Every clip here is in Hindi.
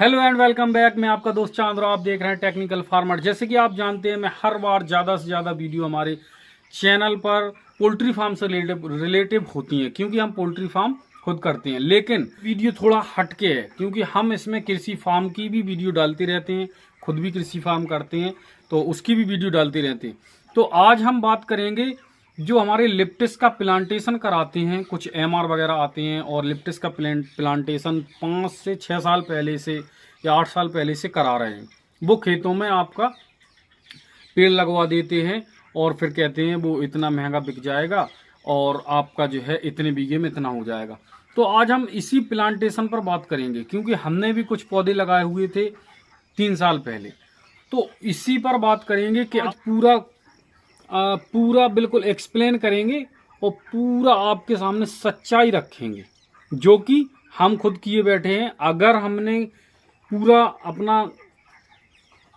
Hello and welcome back. मैं आपका दोस्त चांद और आप देख रहे हैं टेक्निकल फार्मर। जैसे कि आप जानते हैं, मैं हर बार ज़्यादा से ज़्यादा वीडियो हमारे चैनल पर पोल्ट्री फार्म से रिलेटिव होती हैं, क्योंकि हम पोल्ट्री फार्म खुद करते हैं। लेकिन वीडियो थोड़ा हटके है, क्योंकि हम इसमें कृषि फार्म की भी वीडियो डालते रहते हैं, खुद भी कृषि फार्म करते हैं तो उसकी भी वीडियो डालते रहते हैं। तो आज हम बात करेंगे जो हमारे लिप्टिस का प्लांटेशन कराते हैं, कुछ एमआर वगैरह आते हैं और लिप्टिस का प्लांटेशन 5 से 6 साल पहले से या 8 साल पहले से करा रहे हैं। वो खेतों में आपका पेड़ लगवा देते हैं और फिर कहते हैं वो इतना महंगा बिक जाएगा और आपका जो है इतने बीघे में इतना हो जाएगा। तो आज हम इसी प्लांटेशन पर बात करेंगे, क्योंकि हमने भी कुछ पौधे लगाए हुए थे 3 साल पहले। तो इसी पर बात करेंगे कि आज पूरा बिल्कुल एक्सप्लेन करेंगे और पूरा आपके सामने सच्चाई रखेंगे, जो कि हम खुद किए बैठे हैं। अगर हमने पूरा अपना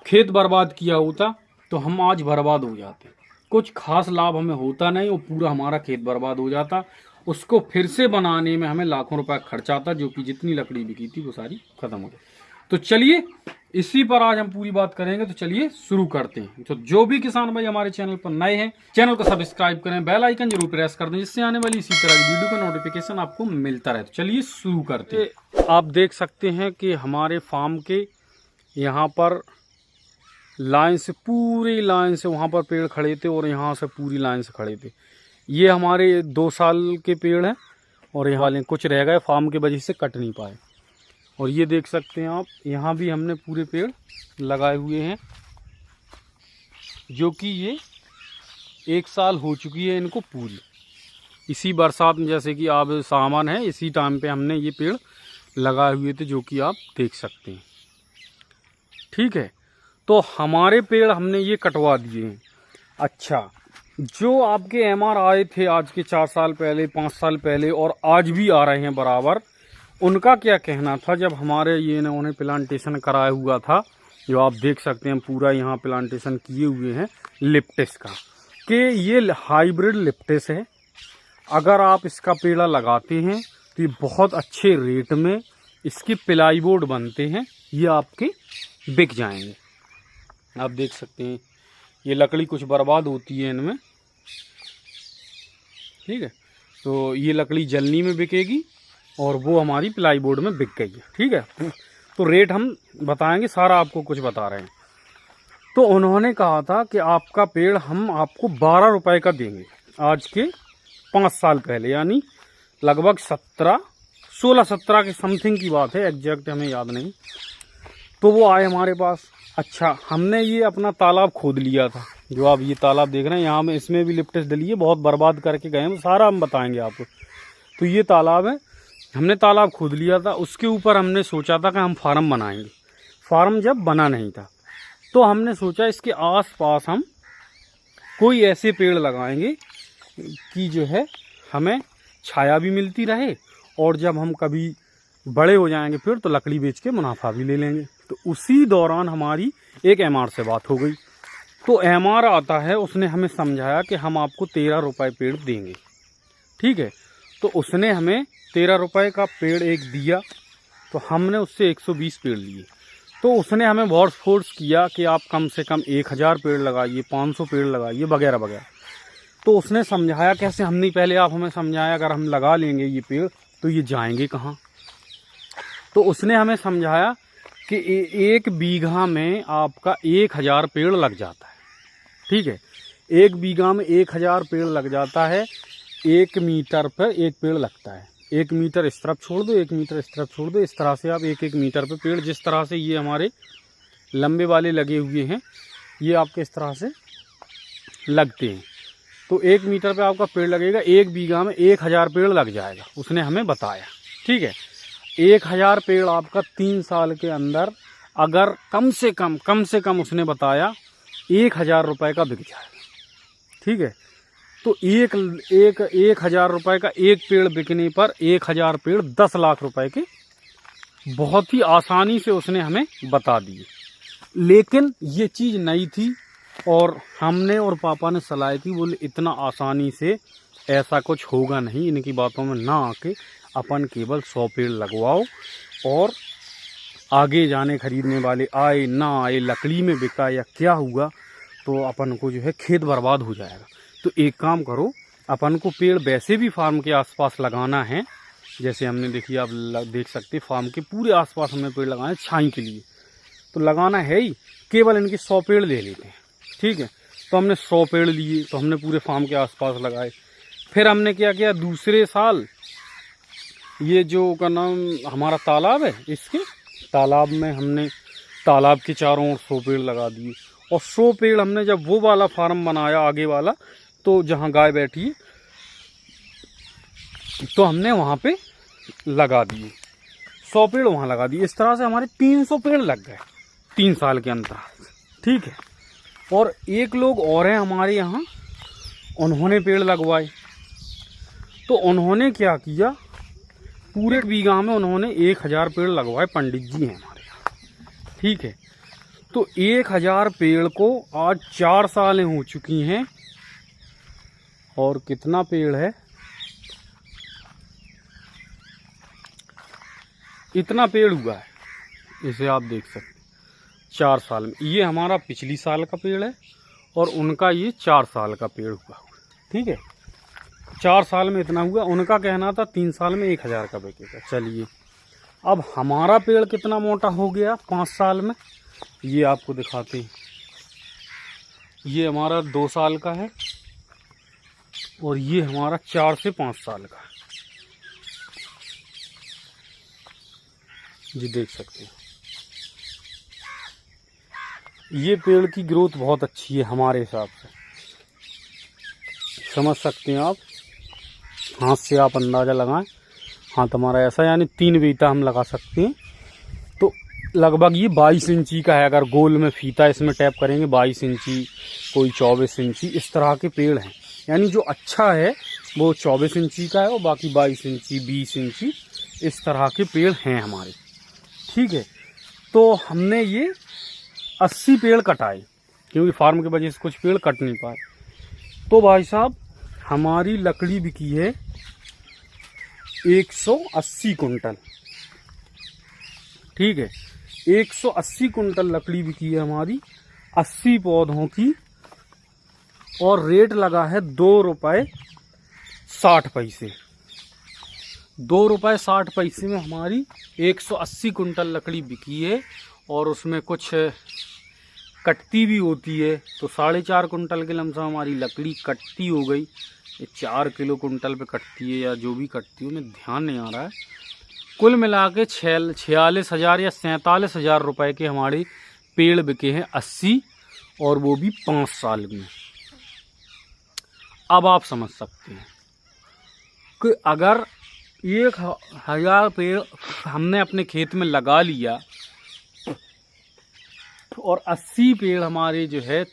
खेत बर्बाद किया होता तो हम आज बर्बाद हो जाते, कुछ खास लाभ हमें होता नहीं और पूरा हमारा खेत बर्बाद हो जाता। उसको फिर से बनाने में हमें लाखों रुपए खर्चा आता, जो कि जितनी लकड़ी बिकी थी वो सारी खत्म हो गई। तो चलिए इसी पर आज हम पूरी बात करेंगे। तो चलिए शुरू करते हैं। तो जो भी किसान भाई हमारे चैनल पर नए हैं, चैनल को सब्सक्राइब करें, बेल आइकन जरूर प्रेस कर दें, जिससे आने वाली इसी तरह की वीडियो का नोटिफिकेशन आपको मिलता रहे। तो चलिए शुरू करते हैं। आप देख सकते हैं कि हमारे फार्म के यहाँ पर लाइन से, पूरी लाइन से वहाँ पर पेड़ खड़े थे और यहाँ से पूरी लाइन से खड़े थे। ये हमारे 2 साल के पेड़ हैं और यहाँ वाले कुछ रह गए, फार्म की वजह से कट नहीं पाए। और ये देख सकते हैं आप, यहाँ भी हमने पूरे पेड़ लगाए हुए हैं, जो कि ये 1 साल हो चुकी है इनको पूरी। इसी बरसात में, जैसे कि आप सामान है, इसी टाइम पे हमने ये पेड़ लगाए हुए थे, जो कि आप देख सकते हैं। ठीक है, तो हमारे पेड़ हमने ये कटवा दिए हैं। अच्छा, जो आपके एमआर आए थे आज के 4 साल पहले, 5 साल पहले और आज भी आ रहे हैं बराबर, उनका क्या कहना था जब हमारे ये इन्होंने प्लांटेशन कराया हुआ था, जो आप देख सकते हैं पूरा यहाँ प्लांटेशन किए हुए हैं लिप्टिस का, कि ये हाइब्रिड लिप्टिस है। अगर आप इसका पेड़ा लगाते हैं तो ये बहुत अच्छे रेट में इसके प्लाईवुड बनते हैं, ये आपके बिक जाएंगे। आप देख सकते हैं ये लकड़ी कुछ बर्बाद होती है इनमें, ठीक है, तो ये लकड़ी जलनी में बिकेगी और वो हमारी प्लाईवुड में बिक गई है। ठीक है, तो रेट हम बताएंगे, सारा आपको कुछ बता रहे हैं। तो उन्होंने कहा था कि आपका पेड़ हम आपको 12 रुपए का देंगे, आज के 5 साल पहले, यानी लगभग 16-17 के समथिंग की बात है, एग्जैक्ट हमें याद नहीं। तो वो आए हमारे पास। अच्छा, हमने ये अपना तालाब खोद लिया था, जो आप ये तालाब देख रहे हैं, यहाँ में इसमें भी लिप्टिस डली है, बहुत बर्बाद करके गए हैं, सारा हम बताएंगे आपको। तो ये तालाब है, हमने तालाब खोद लिया था, उसके ऊपर हमने सोचा था कि हम फार्म बनाएंगे। फार्म जब बना नहीं था तो हमने सोचा इसके आसपास हम कोई ऐसे पेड़ लगाएंगे कि जो है हमें छाया भी मिलती रहे, और जब हम कभी बड़े हो जाएंगे फिर तो लकड़ी बेच के मुनाफा भी ले लेंगे। तो उसी दौरान हमारी एक एमआर से बात हो गई। तो एमआर आता है, उसने हमें समझाया कि हम आपको 13 रुपए पेड़ देंगे। ठीक है, तो उसने हमें 13 रुपए का पेड़ एक दिया, तो हमने उससे 120 पेड़ लिए। तो उसने हमें बहुत फोर्स किया कि आप कम से कम 1000 पेड़ लगाइए, 500 पेड़ लगाइए, वगैरह वगैरह। तो उसने समझाया कैसे, हमने पहले आप हमें समझाया अगर हम लगा लेंगे ये पेड़ तो ये जाएंगे कहाँ। तो उसने हमें समझाया कि 1 बीघा में आपका 1000 पेड़ लग जाता है। ठीक है, 1 बीघा में 1000 पेड़ लग जाता है, 1 मीटर पर 1 पेड़ लगता है। 1 मीटर इस तरफ छोड़ दो, 1 मीटर इस तरफ छोड़ दो, इस तरह से आप 1-1 मीटर पे पेड़, जिस तरह से ये हमारे लंबे वाले लगे हुए हैं, ये आपके इस तरह से लगते हैं। तो 1 मीटर पे आपका पेड़ लगेगा, 1 बीघा में 1000 पेड़ लग जाएगा, उसने हमें बताया। ठीक है, 1000 पेड़ आपका 3 साल के अंदर, अगर कम से कम उसने बताया 1000 रुपए का बिक जाएगा। ठीक है, तो 1000 रुपए का एक पेड़ बिकने पर 1000 पेड़ 10 लाख रुपए के बहुत ही आसानी से उसने हमें बता दिए। लेकिन ये चीज़ नई थी और हमने और पापा ने सलाह की, बोले इतना आसानी से ऐसा कुछ होगा नहीं, इनकी बातों में ना आके अपन केवल 100 पेड़ लगवाओ और आगे जाने खरीदने वाले आए ना आए, लकड़ी में बिका या क्या हुआ, तो अपन को जो है खेत बर्बाद हो जाएगा। तो एक काम करो, अपन को पेड़ वैसे भी फार्म के आसपास लगाना है। जैसे हमने देखिए, आप देख सकते फार्म के पूरे आसपास हमने पेड़ लगाए छाई के लिए, तो लगाना है ही, केवल इनके 100 पेड़ ले लेते हैं। ठीक है, तो हमने 100 पेड़ लिए, तो हमने पूरे फार्म के आसपास लगाए। फिर हमने क्या किया, दूसरे साल ये जो का नाम हमारा तालाब है, इसके तालाब में हमने तालाब के चारों ओर 100 पेड़ लगा दिए। और 100 पेड़ हमने जब वो वाला फार्म बनाया आगे वाला, तो जहाँ गाय बैठी है, तो हमने वहाँ पे लगा दिए 100 पेड़, वहाँ लगा दिए। इस तरह से हमारे 300 पेड़ लग गए 3 साल के अंतराल। ठीक है, और एक लोग और हैं हमारे यहाँ, उन्होंने पेड़ लगवाए। तो उन्होंने क्या किया, पूरे बीघा में उन्होंने 1000 पेड़ लगवाए। पंडित जी हैं हमारे यहाँ। ठीक है, तो 1000 पेड़ को आज 4 सालें हो चुकी हैं, और कितना पेड़ है, इतना पेड़ हुआ है, इसे आप देख सकते 4 साल में। ये हमारा पिछली साल का पेड़ है, और उनका ये 4 साल का पेड़ हुआ। ठीक है, 4 साल में इतना हुआ। उनका कहना था 3 साल में 1000 का बिकेगा। चलिए, अब हमारा पेड़ कितना मोटा हो गया 5 साल में, ये आपको दिखाते हैं। ये हमारा 2 साल का है, और ये हमारा 4 से 5 साल का है। जी देख सकते हैं, ये पेड़ की ग्रोथ बहुत अच्छी है हमारे हिसाब से, समझ सकते हैं आप। हाथ से आप अंदाज़ा लगाएं, हाथ हमारा ऐसा, यानी 3 बीता हम लगा सकते हैं। तो लगभग ये 22 इंची का है। अगर गोल में फीता इसमें टैप करेंगे 22 इंची, कोई 24 इंची, इस तरह के पेड़ हैं। यानी जो अच्छा है वो 24 इंची का है, और बाकी 22 इंची 20 इंची इस तरह के पेड़ हैं हमारे। ठीक है, तो हमने ये 80 पेड़ कटाए, क्योंकि फार्म की वजह से कुछ पेड़ कट नहीं पाए। तो भाई साहब, हमारी लकड़ी बिकी है 180 कुंटल। ठीक है, 180 कुंटल लकड़ी बिकी है हमारी 80 पौधों की, और रेट लगा है 2 रुपये 60 पैसे। 2 रुपये 60 पैसे में हमारी 180 कुंटल लकड़ी बिकी है। और उसमें कुछ कटती भी होती है, तो 4.5 कुंटल के लमसम हमारी लकड़ी कटती हो गई। ये 4 किलो कुंटल पे कटती है, या जो भी कटती है, उन्हें ध्यान नहीं आ रहा है। कुल मिला के 46,000 या 47,000 रुपये के हमारे पेड़ बिके हैं 80, और वो भी 5 साल में। अब आप समझ सकते हैं कि अगर 1000 पेड़ हमने अपने खेत में लगा लिया, और 80 पेड़ हमारे जो है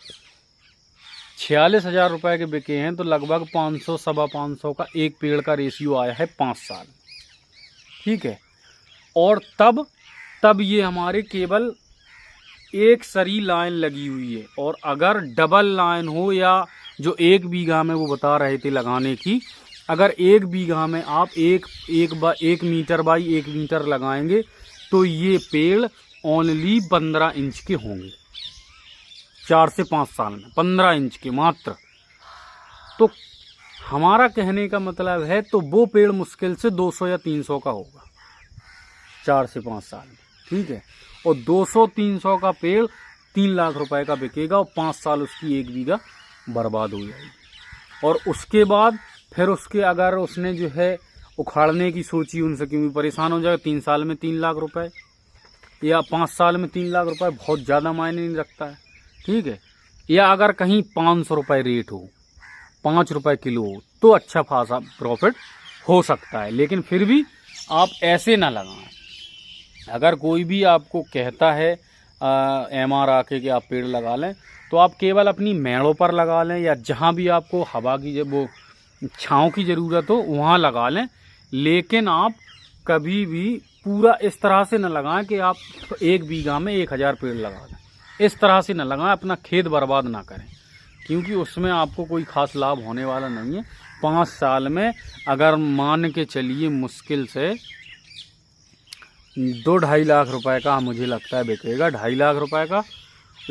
46,000 रुपये के बिके हैं, तो लगभग 500 सवा 500 का एक पेड़ का रेशियो आया है 5 साल। ठीक है, और तब ये हमारे केवल एक सरी लाइन लगी हुई है। और अगर डबल लाइन हो, या जो 1 बीघा में वो बता रहे थे लगाने की, अगर 1 बीघा में आप एक मीटर बाई 1 मीटर लगाएंगे, तो ये पेड़ ओनली 15 इंच के होंगे 4 से 5 साल में, 15 इंच के मात्र। तो हमारा कहने का मतलब है, तो वो पेड़ मुश्किल से 200 या 300 का होगा 4 से 5 साल में। ठीक है, और 200-300 का पेड़ 3 लाख रुपए का बिकेगा, और 5 साल उसकी 1 बीघा बर्बाद हो जाएगी। और उसके बाद फिर उसके अगर उसने जो है उखाड़ने की सोची, उनसे क्योंकि परेशान हो जाएगा। 3 साल में 3 लाख रुपए या 5 साल में 3 लाख रुपए बहुत ज़्यादा मायने नहीं रखता है। ठीक है, या अगर कहीं 500 रुपये रेट हो, 5 रुपये किलो हो, तो अच्छा खासा प्रॉफिट हो सकता है। लेकिन फिर भी आप ऐसे ना लगाएं। अगर कोई भी आपको कहता है MR आके कि आप पेड़ लगा लें, तो आप केवल अपनी मेड़ों पर लगा लें, या जहाँ भी आपको हवा की वो छाँव की ज़रूरत हो वहाँ लगा लें। लेकिन आप कभी भी पूरा इस तरह से न लगाएं कि आप 1 बीघा में 1000 पेड़ लगा दें। इस तरह से न लगाएं, अपना खेत बर्बाद ना करें, क्योंकि उसमें आपको कोई खास लाभ होने वाला नहीं है। 5 साल में अगर मान के चलिए मुश्किल से 2-2.5 लाख रुपए का मुझे लगता है बिकेगा। 2.5 लाख रुपए का,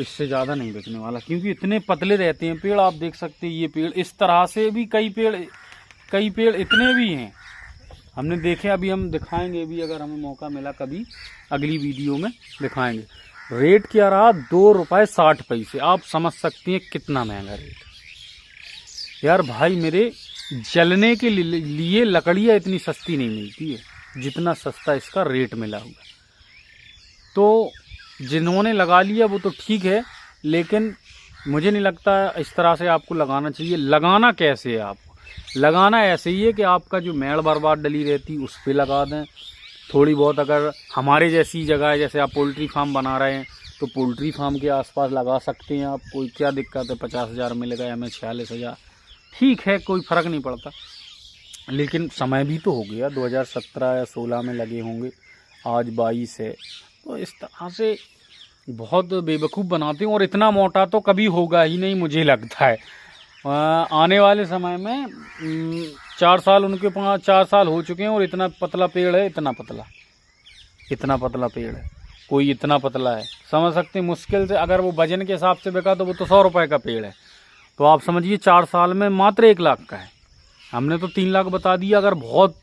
इससे ज़्यादा नहीं बिकने वाला, क्योंकि इतने पतले रहते हैं पेड़। आप देख सकते हैं ये पेड़ इस तरह से भी कई पेड़ इतने भी हैं हमने देखे। अभी हम दिखाएंगे भी, अगर हमें मौका मिला कभी अगली वीडियो में दिखाएंगे। रेट क्या रहा, 2 रुपये 60 पैसे। आप समझ सकते हैं कितना महंगा रेट। यार भाई मेरे, जलने के लिए लकड़ियाँ इतनी सस्ती नहीं मिलती है जितना सस्ता इसका रेट मिला हुआ। तो जिन्होंने लगा लिया वो तो ठीक है, लेकिन मुझे नहीं लगता इस तरह से आपको लगाना चाहिए। लगाना कैसे है आपको? लगाना ऐसे ही है कि आपका जो मेड़ बर्बाद डली रहती उस पर लगा दें थोड़ी बहुत। अगर हमारे जैसी जगह है, जैसे आप पोल्ट्री फार्म बना रहे हैं, तो पोल्ट्री फार्म के आसपास लगा सकते हैं आप। कोई क्या दिक्कत है, 50,000 मिलेगा, हमें 46,000, ठीक है, कोई फ़र्क नहीं पड़ता। लेकिन समय भी तो हो गया, 2017 या 16 में लगे होंगे, आज 22 है। तो इस तरह से बहुत बेवकूफ़ बनाते हैं, और इतना मोटा तो कभी होगा ही नहीं मुझे लगता है। आने वाले समय में 4 साल उनके पास 4 साल हो चुके हैं और इतना पतला पेड़ है, इतना पतला पेड़ है, कोई इतना पतला है, समझ सकते हैं। मुश्किल से अगर वो वजन के हिसाब से बिका तो वो तो 100 रुपये का पेड़ है। तो आप समझिए 4 साल में मात्र 1 लाख का है। हमने तो 3 लाख बता दिया। अगर बहुत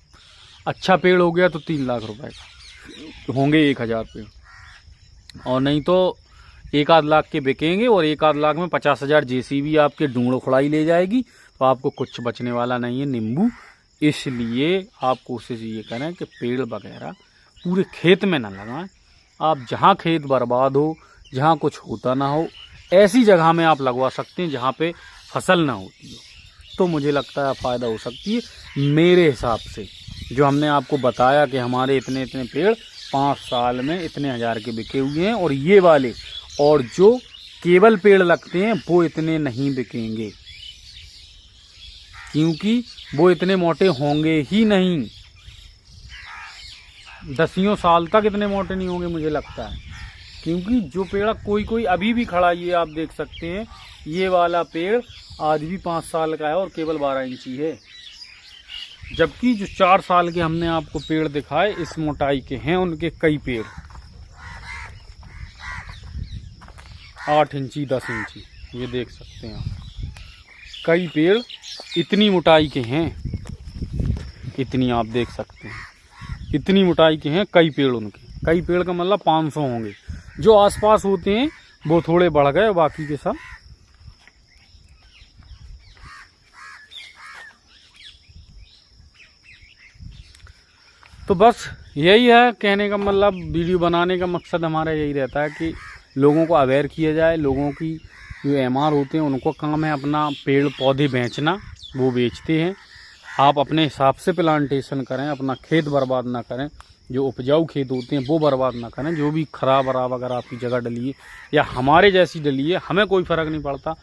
अच्छा पेड़ हो गया तो 3 लाख रुपए का होंगे 1000 पेड़, और नहीं तो 1-8 लाख के बिकेंगे। और 1-8 लाख में 50,000 जेसीबी आपके ढूंढ उखड़ाई ले जाएगी, तो आपको कुछ बचने वाला नहीं है नींबू। इसलिए आप कोशिश ये करें कि पेड़ वगैरह पूरे खेत में ना लगाएं। आप जहाँ खेत बर्बाद हो, जहाँ कुछ होता ना हो, ऐसी जगह में आप लगवा सकते हैं जहाँ पे फसल ना होती हो। तो मुझे लगता है फ़ायदा हो सकती है। मेरे हिसाब से जो हमने आपको बताया कि हमारे इतने पेड़ 5 साल में इतने 1000 के बिके हुए हैं, और ये वाले और जो केवल पेड़ लगते हैं वो इतने नहीं बिकेंगे, क्योंकि वो इतने मोटे होंगे ही नहीं। 10 साल तक इतने मोटे नहीं होंगे मुझे लगता है, क्योंकि जो पेड़ कोई अभी भी खड़ा, ये आप देख सकते हैं, ये वाला पेड़ आज भी 5 साल का है और केवल 12 इंची है। जबकि जो 4 साल के हमने आपको पेड़ दिखाए इस मोटाई के हैं, उनके कई पेड़ 8 इंची 10 इंची, ये देख सकते हैं आप। कई पेड़ इतनी मोटाई के हैं, इतनी आप देख सकते हैं, इतनी मोटाई के हैं कई पेड़ उनके। कई पेड़ का मतलब 500 होंगे। जो आसपास होते हैं वो थोड़े बढ़ गए, बाकी के सब तो बस यही है कहने का मतलब। वीडियो बनाने का मकसद हमारा यही रहता है कि लोगों को अवेयर किया जाए। लोगों की जो एमआर होते हैं उनको काम है अपना पेड़ पौधे बेचना, वो बेचते हैं। आप अपने हिसाब से प्लांटेशन करें, अपना खेत बर्बाद ना करें। जो उपजाऊ खेत होते हैं वो बर्बाद ना करें। जो भी खराब अगर आपकी जगह डली है या हमारे जैसी डली है, हमें कोई फ़र्क नहीं पड़ता,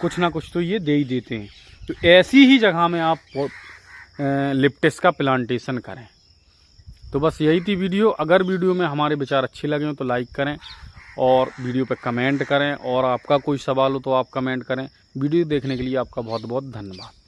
कुछ ना कुछ तो ये दे ही देते हैं। तो ऐसी ही जगह में आप लिप्टिस का प्लांटेशन करें। तो बस यही थी वीडियो। अगर वीडियो में हमारे विचार अच्छे लगे हो तो लाइक करें, और वीडियो पे कमेंट करें, और आपका कोई सवाल हो तो आप कमेंट करें। वीडियो देखने के लिए आपका बहुत बहुत धन्यवाद।